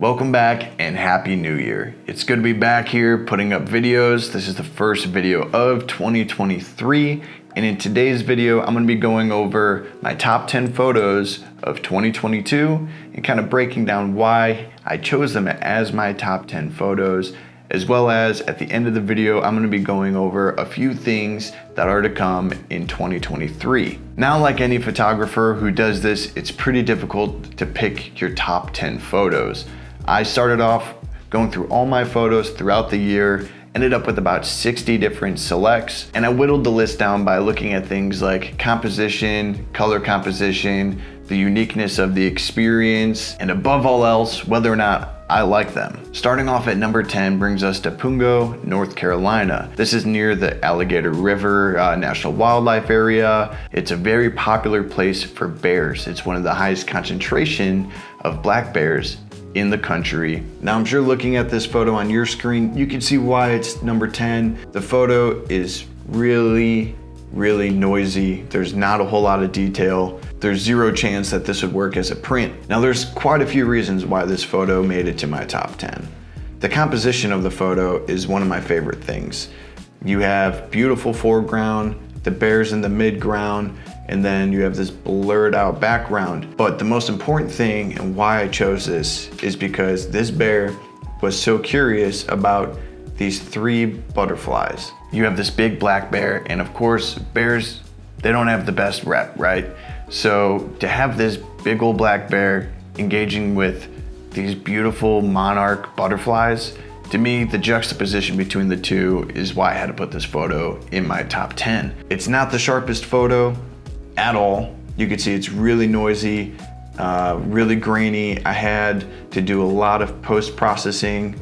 Welcome back and Happy New Year. It's good to be back here putting up videos. This is the first video of 2023, and in today's video I'm going to be going over my top 10 photos of 2022 and kind of breaking down why I chose them as my top 10 photos, as well as at the end of the video I'm going to be going over a few things that are to come in 2023. Now, like any photographer who does this, it's pretty difficult to pick your top 10 photos. I started off going through all my photos throughout the year, ended up with about 60 different selects, and I whittled the list down by looking at things like composition, color composition, the uniqueness of the experience, and above all else, whether or not I like them. Starting off at number 10 brings us to PUNGO, North Carolina. This is near the Alligator River National Wildlife Area. It's a very popular place for bears. It's one of the highest concentration of black bears in the country. Now, I'm sure looking at this photo on your screen, you can see why it's number 10. The photo is really noisy. There's not a whole lot of detail. There's zero chance that this would work as a print. Now, there's quite a few reasons why this photo made it to my top 10. The composition of the photo is one of my favorite things. You have beautiful foreground, the bears in the midground, and then you have this blurred out background. But the most important thing and why I chose this is because this bear was so curious about these three butterflies. You have this big black bear, and of course, bears, they don't have the best rep, right? So to have this big old black bear engaging with these beautiful monarch butterflies, to me, the juxtaposition between the two is why I had to put this photo in my top 10. It's not the sharpest photo at all. You can see it's really noisy, really grainy. I had to do a lot of post-processing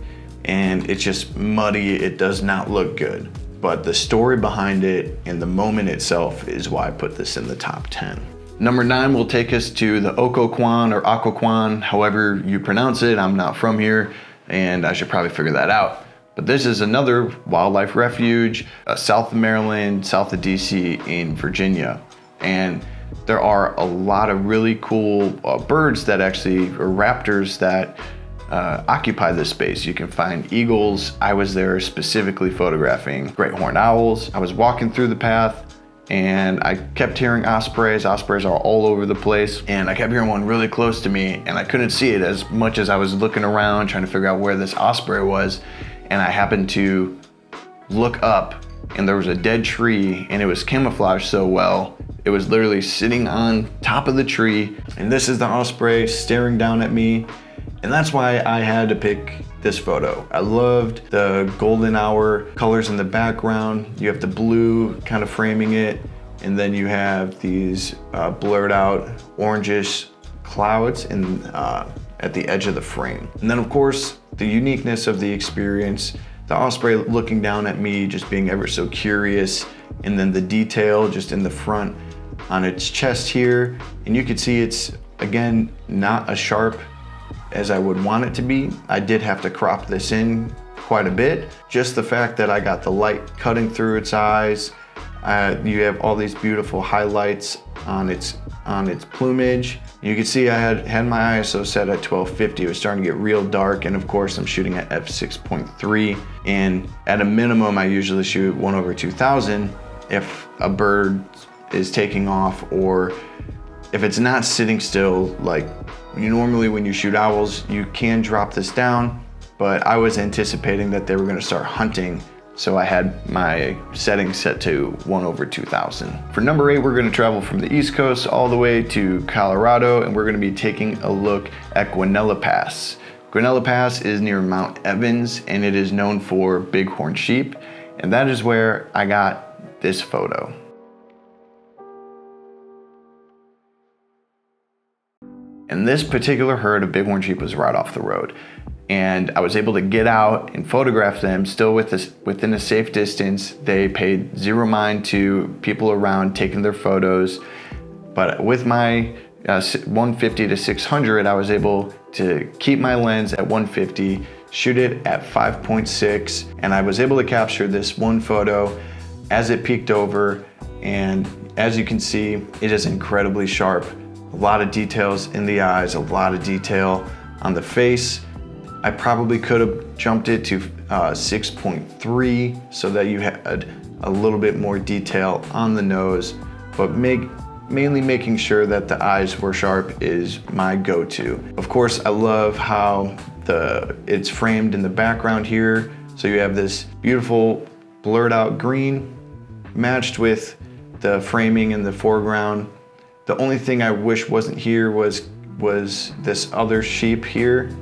and it's just muddy. It does not look good. But the story behind it and the moment itself is why I put this in the top 10. Number 9 will take us to the Occoquan or Occoquan, however you pronounce it. I'm not from here and I should probably figure that out. But this is another wildlife refuge south of Maryland, south of DC in Virginia. And there are a lot of really cool birds that actually, or raptors that occupy this space. You can find eagles. I was there specifically photographing great horned owls. I was walking through the path and I kept hearing ospreys. Ospreys are all over the place. And I kept hearing one really close to me and I couldn't see it as much as I was looking around trying to figure out where this osprey was. And I happened to look up and there was a dead tree and it was camouflaged so well. It was literally sitting on top of the tree, and this is the osprey staring down at me. And that's why I had to pick this photo. I loved the golden hour colors in the background. You have the blue kind of framing it, and then you have these blurred out orangish clouds at the edge of the frame. And then of course, the uniqueness of the experience, the osprey looking down at me, just being ever so curious, and then the detail just in the front on its chest here. And you can see it's, again, not as sharp as I would want it to be. I did have to crop this in quite a bit. Just the fact that I got the light cutting through its eyes. You have all these beautiful highlights on its plumage. You can see I had my ISO set at 1250. It was starting to get real dark, and of course I'm shooting at f6.3, and at a minimum I usually shoot 1/2000 if a bird is taking off, or if it's not sitting still. Like normally when you shoot owls, you can drop this down, but I was anticipating that they were going to start hunting, so I had my settings set to 1/2000. For number 8, we're going to travel from the East Coast all the way to Colorado, and we're going to be taking a look at GUANELLA Pass. GUANELLA Pass is near Mount Evans, and it is known for bighorn sheep, and that is where I got this photo. And this particular herd of bighorn sheep was right off the road. And I was able to get out and photograph them still within a safe distance. They paid zero mind to people around taking their photos. But with my 150 to 600, I was able to keep my lens at 150, shoot it at 5.6, and I was able to capture this one photo as it peeked over. And as you can see, it is incredibly sharp. A lot of details in the eyes, a lot of detail on the face, I probably could have jumped it to 6.3 so that you had a little bit more detail on the nose, but mainly making sure that the eyes were sharp is my go-to. Of course, I love how it's framed in the background here. So you have this beautiful blurred out green matched with the framing in the foreground. The only thing I wish wasn't here was this other sheep here.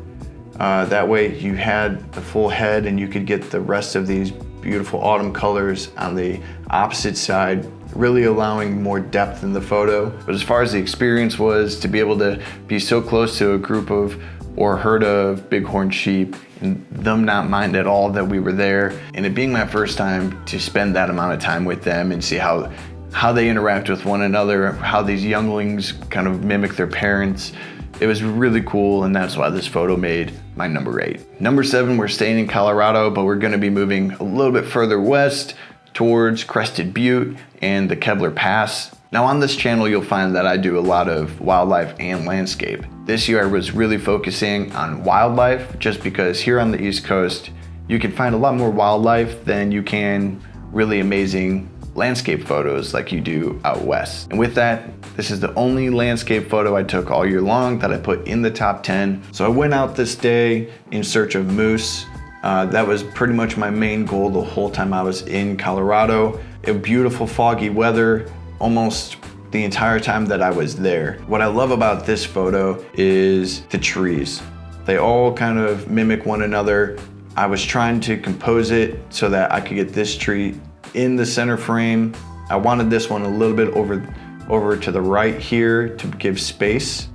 That way you had the full head and you could get the rest of these beautiful autumn colors on the opposite side, really allowing more depth in the photo. But as far as the experience was, to be able to be so close to a group of or herd of bighorn sheep and them not mind at all that we were there, and it being my first time to spend that amount of time with them and see how they interact with one another, how these younglings kind of mimic their parents. It was really cool, and that's why this photo made my number 8. Number 7, we're staying in Colorado, but we're gonna be moving a little bit further west towards Crested Butte and the Kevlar Pass. Now on this channel, you'll find that I do a lot of wildlife and landscape. This year I was really focusing on wildlife just because here on the East Coast, you can find a lot more wildlife than you can really amazing landscape photos like you do out west. And with that, this is the only landscape photo I took all year long that I put in the top 10. So I went out this day in search of moose. That was pretty much my main goal the whole time I was in Colorado. It was beautiful foggy weather almost the entire time that I was there. What I love about this photo is the trees. They all kind of mimic one another. I was trying to compose it so that I could get this tree in the center frame. I wanted this one a little bit over to the right here to give space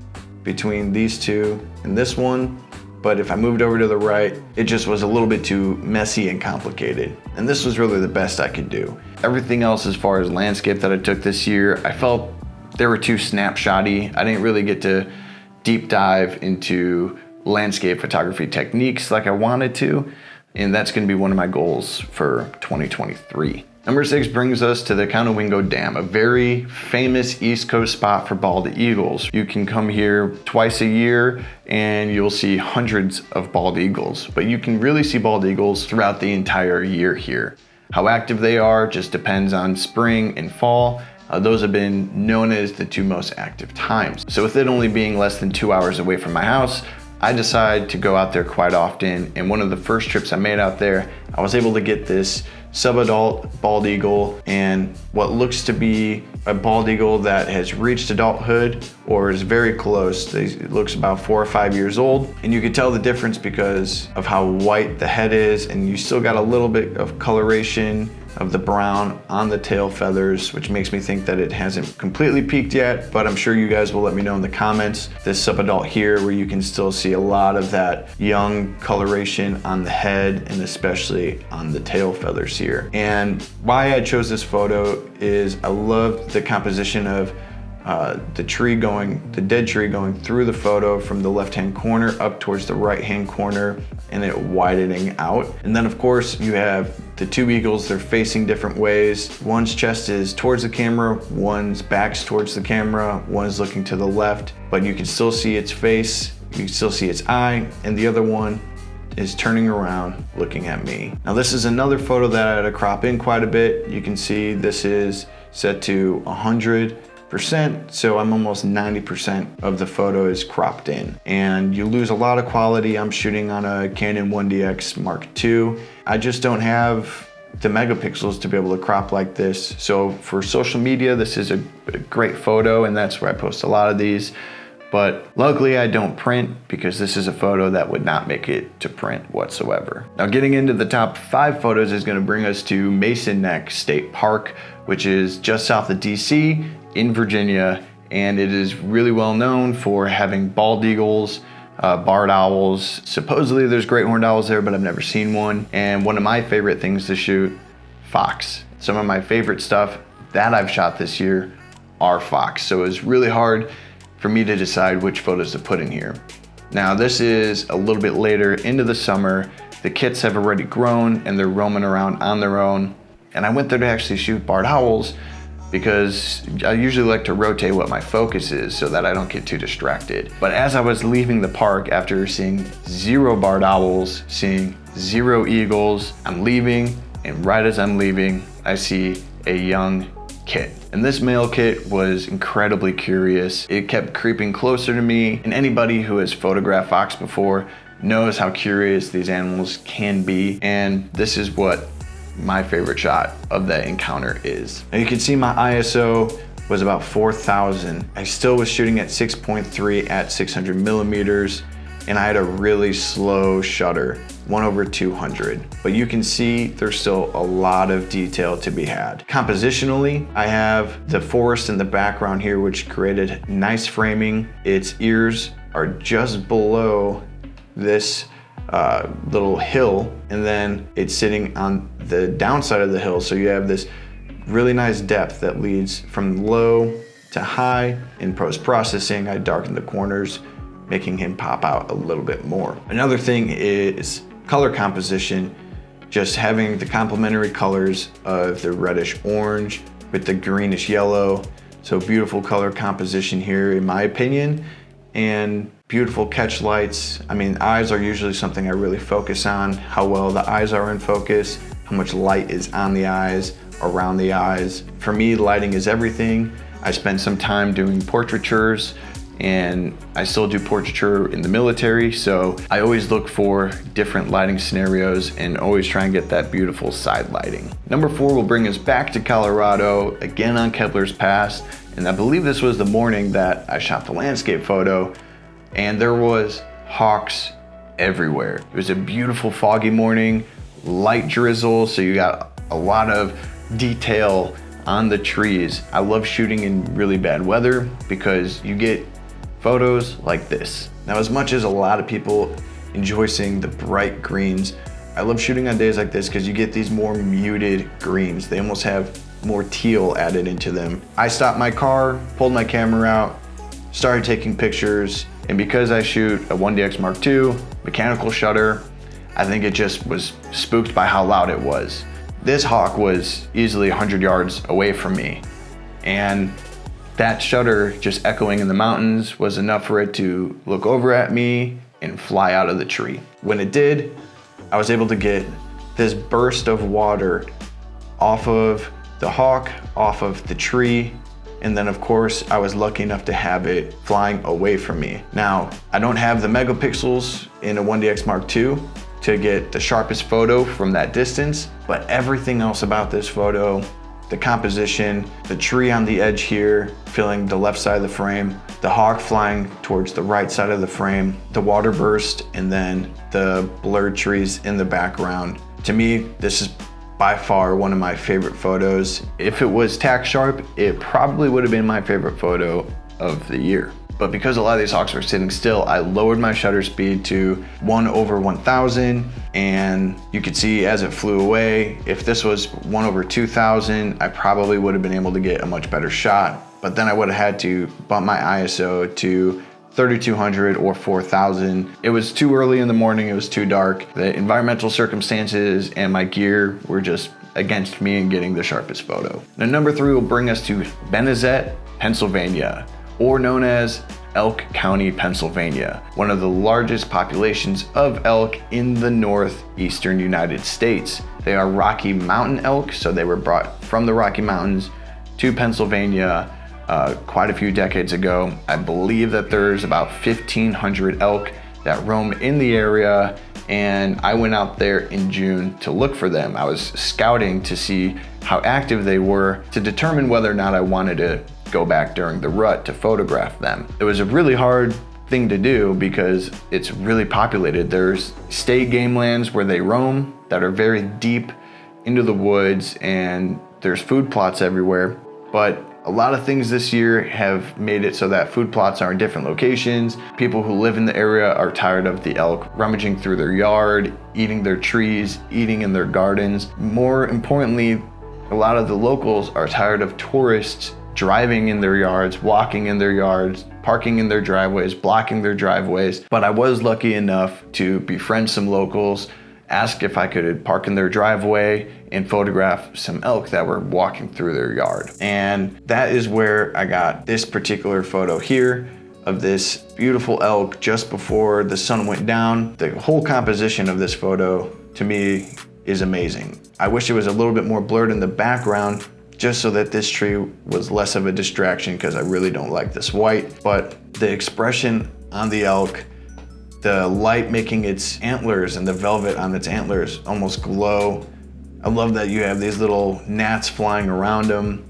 between these two and this one. But if I moved over to the right, it just was a little bit too messy and complicated. And this was really the best I could do. Everything else as far as landscape that I took this year, I felt they were too snapshotty. I didn't really get to deep dive into landscape photography techniques like I wanted to. And that's gonna be one of my goals for 2023. Number 6 brings us to the Conowingo Dam, a very famous East Coast spot for bald eagles. You can come here twice a year and you'll see hundreds of bald eagles, but you can really see bald eagles throughout the entire year here. How active they are just depends on spring and fall. Those have been known as the 2 most active times. So with it only being less than 2 hours away from my house, I decided to go out there quite often, and one of the first trips I made out there, I was able to get this subadult bald eagle and what looks to be a bald eagle that has reached adulthood or is very close. It looks about 4 or 5 years old, and you could tell the difference because of how white the head is, and you still got a little bit of coloration of the brown on the tail feathers, which makes me think that it hasn't completely peaked yet, but I'm sure you guys will let me know in the comments. This subadult here, where you can still see a lot of that young coloration on the head and especially on the tail feathers here. And why I chose this photo is I love the composition of the dead tree going through the photo from the left-hand corner up towards the right-hand corner and it widening out. And then of course you have the 2 eagles, they're facing different ways. One's chest is towards the camera, one's back's towards the camera, one is looking to the left, but you can still see its face, you can still see its eye, and the other one is turning around looking at me. Now this is another photo that I had to crop in quite a bit. You can see this is set to 100%, so I'm almost 90% of the photo is cropped in. And you lose a lot of quality. I'm shooting on a Canon 1DX Mark II. I just don't have the megapixels to be able to crop like this. So for social media, this is a great photo, and that's where I post a lot of these. But luckily I don't print because this is a photo that would not make it to print whatsoever. Now getting into the top 5 photos is gonna bring us to Mason Neck State Park, which is just south of DC in Virginia. And it is really well known for having bald eagles, barred owls. Supposedly there's great horned owls there, but I've never seen one. And one of my favorite things to shoot, fox. Some of my favorite stuff that I've shot this year are fox. So it was really hard for me to decide which photos to put in here. Now this is a little bit later into the summer. The kits have already grown and they're roaming around on their own. And I went there to actually shoot barred owls because I usually like to rotate what my focus is so that I don't get too distracted. But as I was leaving the park after seeing 0 barred owls, seeing 0 eagles, I'm leaving, and right as I'm leaving, I see a young kit. And this male kit was incredibly curious. It kept creeping closer to me, and anybody who has photographed fox before knows how curious these animals can be, and this is what my favorite shot of that encounter is. Now you can see my ISO was about 4,000. I still was shooting at 6.3 at 600 millimeters, and I had a really slow shutter, 1/200. But you can see there's still a lot of detail to be had. Compositionally, I have the forest in the background here, which created nice framing. Its ears are just below this little hill, and then it's sitting on the downside of the hill, so you have this really nice depth that leads from low to high. In post-processing, I darkened the corners, making him pop out a little bit more. Another thing is color composition, just having the complementary colors of the reddish orange with the greenish yellow. So beautiful color composition here in my opinion, and beautiful catch lights. I mean, eyes are usually something I really focus on, how well the eyes are in focus, how much light is on the eyes, around the eyes. For me, lighting is everything. I spent some time doing portraitures, and I still do portraiture in the military, so I always look for different lighting scenarios and always try and get that beautiful side lighting. Number 4 will bring us back to Colorado, again on Kepler's Pass, and I believe this was the morning that I shot the landscape photo, and there was hawks everywhere. It was a beautiful foggy morning, light drizzle, so you got a lot of detail on the trees. I love shooting in really bad weather because you get photos like this. Now, as much as a lot of people enjoy seeing the bright greens, I love shooting on days like this because you get these more muted greens. They almost have more teal added into them. I stopped my car, pulled my camera out, started taking pictures, and because I shoot a 1DX Mark II, mechanical shutter, I think it just was spooked by how loud it was. This hawk was easily 100 yards away from me, and that shutter just echoing in the mountains was enough for it to look over at me and fly out of the tree. When it did, I was able to get this burst of water off of the hawk, off of the tree, and then of course I was lucky enough to have it flying away from me. Now, I don't have the megapixels in a 1DX Mark II to get the sharpest photo from that distance, but everything else about this photo, the composition, the tree on the edge here filling the left side of the frame, the hawk flying towards the right side of the frame, the water burst, and then the blurred trees in the background. To me, this is by far one of my favorite photos. If it was tack sharp, it probably would have been my favorite photo of the year. But because a lot of these hawks were sitting still, I lowered my shutter speed to 1/1000, and you could see as it flew away. If this was 1/2000, I probably would have been able to get a much better shot, but then I would have had to bump my ISO to 3200 or 4000. It was too early in the morning, it was too dark. The environmental circumstances and my gear were just against me in getting the sharpest photo. Now, number 3 will bring us to Benezet, Pennsylvania, or known as Elk County, Pennsylvania, one of the largest populations of elk in the northeastern United States. They are Rocky Mountain elk, so they were brought from the Rocky Mountains to Pennsylvania quite a few decades ago. I believe that there's about 1,500 elk that roam in the area, and I went out there in June to look for them. I was scouting to see how active they were to determine whether or not I wanted to go back during the rut to photograph them. It was a really hard thing to do because it's really populated. There's state game lands where they roam that are very deep into the woods, and there's food plots everywhere. But a lot of things this year have made it so that food plots are in different locations. People who live in the area are tired of the elk rummaging through their yard, eating their trees, eating in their gardens. More importantly, a lot of the locals are tired of tourists driving in their yards, walking in their yards, parking in their driveways, blocking their driveways. But I was lucky enough to befriend some locals asked if I could park in their driveway and photograph some elk that were walking through their yard. And that is where I got this particular photo here of this beautiful elk just before the sun went down. The whole composition of this photo to me is amazing. I wish it was a little bit more blurred in the background just so that this tree was less of a distraction, because I really don't like this white. But the expression on the elk, the light making its antlers and the velvet on its antlers almost glow. I love that you have these little gnats flying around him,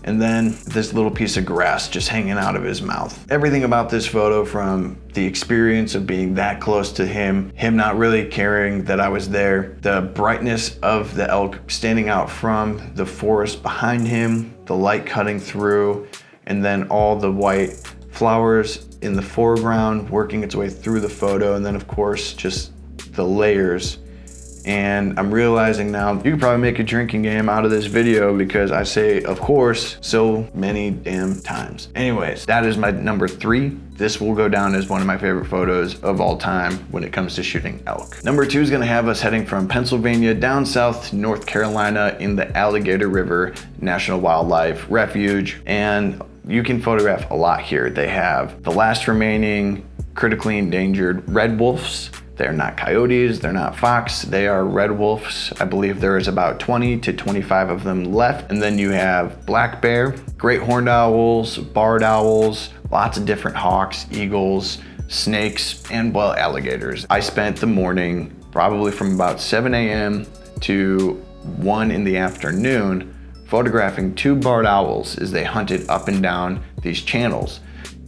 and then this little piece of grass just hanging out of his mouth. Everything about this photo, from the experience of being that close to him not really caring that I was there, the brightness of the elk standing out from the forest behind him, the light cutting through, and then all the white flowers in the foreground working its way through the photo, and then of course just the layers. And I'm realizing now, you could probably make a drinking game out of this video because I say of course so many damn times. Anyways, that is my number 3. This will go down as one of my favorite photos of all time when it comes to shooting elk. Number 2 is gonna have us heading from Pennsylvania down south to North Carolina in the Alligator River National Wildlife Refuge. And you can photograph a lot here. They have the last remaining critically endangered red wolves. They're not coyotes, they're not fox, they are red wolves. I believe there is about 20 to 25 of them left. And then you have black bear, great horned owls, barred owls, lots of different hawks, eagles, snakes, and well, alligators. I spent the morning, probably from about 7 a.m. to 1 in the afternoon, photographing 2 barred owls as they hunted up and down these channels.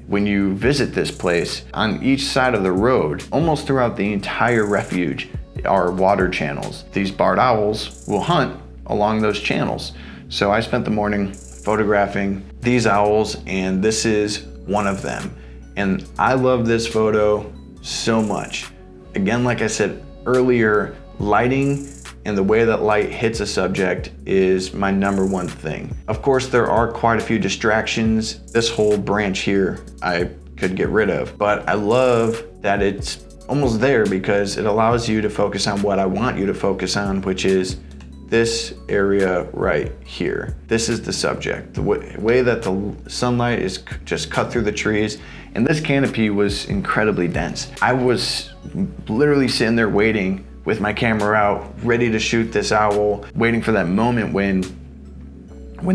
When you visit this place, on each side of the road, almost throughout the entire refuge, are water channels. These barred owls will hunt along those channels. So I spent the morning photographing these owls, and this is one of them. And I love this photo so much. Again, like I said earlier, lighting and the way that light hits a subject is my number 1 thing. Of course, there are quite a few distractions. This whole branch here, I could get rid of, but I love that it's almost there because it allows you to focus on what I want you to focus on, which is this area right here. This is the subject. The way that the sunlight is just cut through the trees, and this canopy was incredibly dense. I was literally sitting there waiting with my camera out, ready to shoot this owl, waiting for that moment when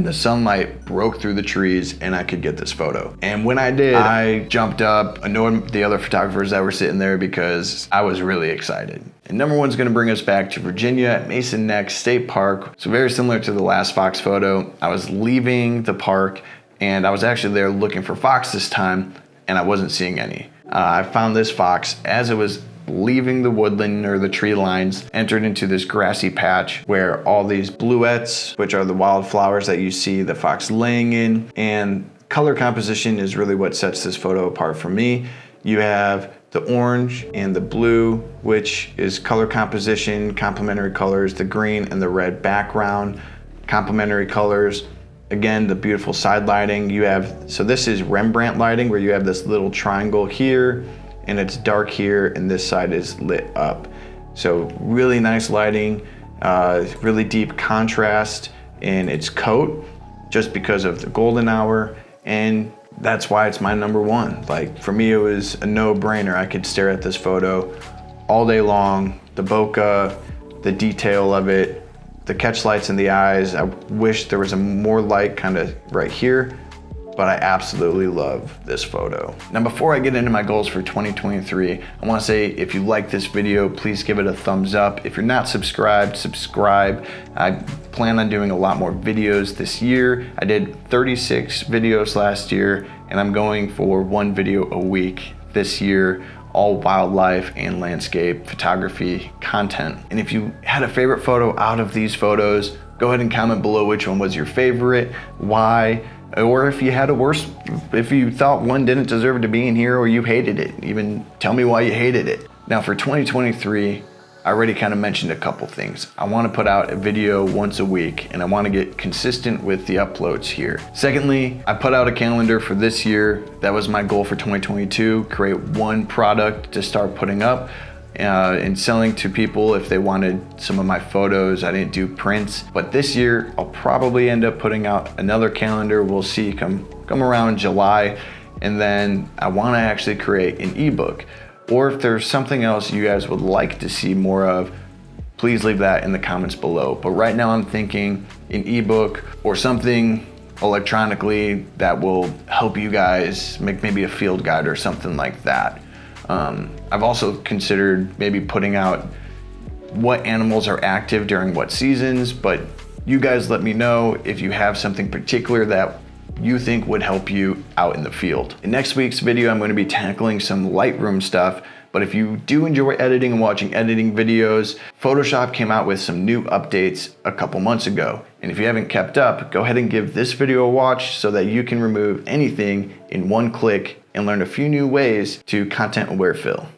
the sunlight broke through the trees and I could get this photo. And when I did, I jumped up, annoyed the other photographers that were sitting there because I was really excited. And number 1 is gonna bring us back to Virginia at Mason Neck State Park. So very similar to the last fox photo, I was leaving the park and I was actually there looking for fox this time, and I wasn't seeing any. I found this fox as it was leaving the woodland or the tree lines, entered into this grassy patch where all these bluets, which are the wildflowers that you see the fox laying in, and color composition is really what sets this photo apart for me. You have the orange and the blue, which is color composition, complementary colors, the green and the red background, complementary colors. Again, the beautiful side lighting. You have, so this is Rembrandt lighting where you have this little triangle here, and it's dark here, and this side is lit up. So really nice lighting, really deep contrast in its coat, just because of the golden hour, and that's why it's my number 1. Like, for me, it was a no-brainer. I could stare at this photo all day long. The bokeh, the detail of it, the catch lights in the eyes. I wish there was a more light kind of right here, but I absolutely love this photo. Now, before I get into my goals for 2023, I wanna say if you like this video, please give it a thumbs up. If you're not subscribed, subscribe. I plan on doing a lot more videos this year. I did 36 videos last year, and I'm going for 1 video a week this year, all wildlife and landscape photography content. And if you had a favorite photo out of these photos, go ahead and comment below which one was your favorite, why, or if you had a worse, if you thought one didn't deserve to be in here or you hated it, even tell me why you hated it. Now for 2023, I already kind of mentioned a couple things. I want to put out a video once a week, and I want to get consistent with the uploads here. Secondly, I put out a calendar for this year. That was my goal for 2022, create 1 product to start putting up. and selling to people if they wanted some of my photos. I didn't do prints, but this year I'll probably end up putting out another calendar. We'll see come around July. And then I want to actually create an ebook. Or if there's something else you guys would like to see more of, please leave that in the comments below. But right now I'm thinking an ebook or something electronically that will help you guys make maybe a field guide or something like that. I've also considered maybe putting out what animals are active during what seasons, but you guys let me know if you have something particular that you think would help you out in the field. In next week's video, I'm going to be tackling some Lightroom stuff, but if you do enjoy editing and watching editing videos, Photoshop came out with some new updates a couple months ago. And if you haven't kept up, go ahead and give this video a watch so that you can remove anything in one click and learn a few new ways to content aware fill.